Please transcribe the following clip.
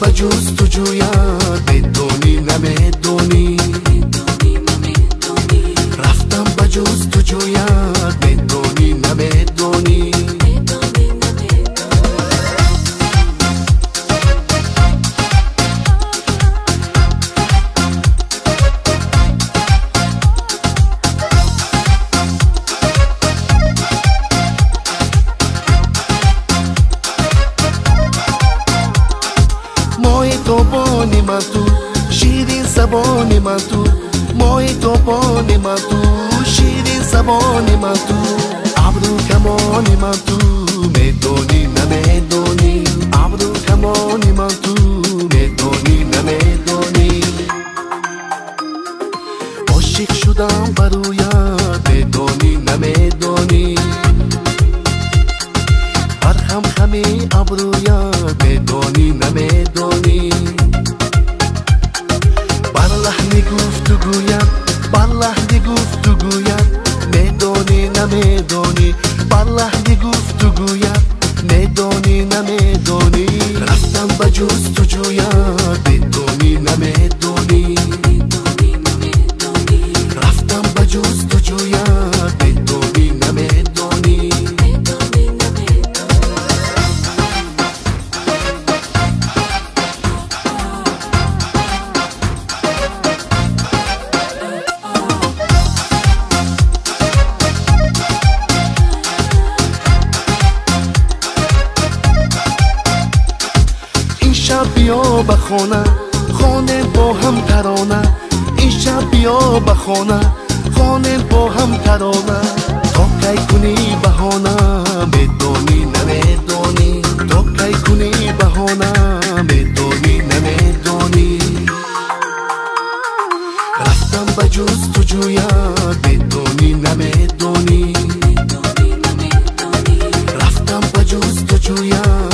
به جز تو جوید، میدونی نمیدونی. رفتم به جز تو جوید، میدونی نمیدونی. تو بانی من تو، شیرین زبانی من تو. مای تو بانی من تو، شیرین زبانی من تو. ابرو کمانی من تو، میدونی نمیدونی. ابرو کمانی من تو، میدونی نمیدونی. عاشق شدم برویت، میدونی نمیدونی. برخم خمی ابرویت، میدونی نمیدونی. بر لحنی گفتگویت، بر لحنی گفتگویت، میدونی نمیدونی. بر لحنی گفتگویت، میدونی نمیدونی. رفتم به جز تو جویت، میدونی نمیدونی. رفتم به جز تو جویت، میدونی نمیدونی. شب بیا به خانه، خانه با هم ترانه. این شب بیا به خانه، خانه با هم ترانه. تا کی کنی بهانه، میدونی نمیدونی. تا کی کنی بهانه، میدونی نمیدونی. رفتم به جز تو جویت، میدونی نمیدونی. رفتم به جز تو جویت.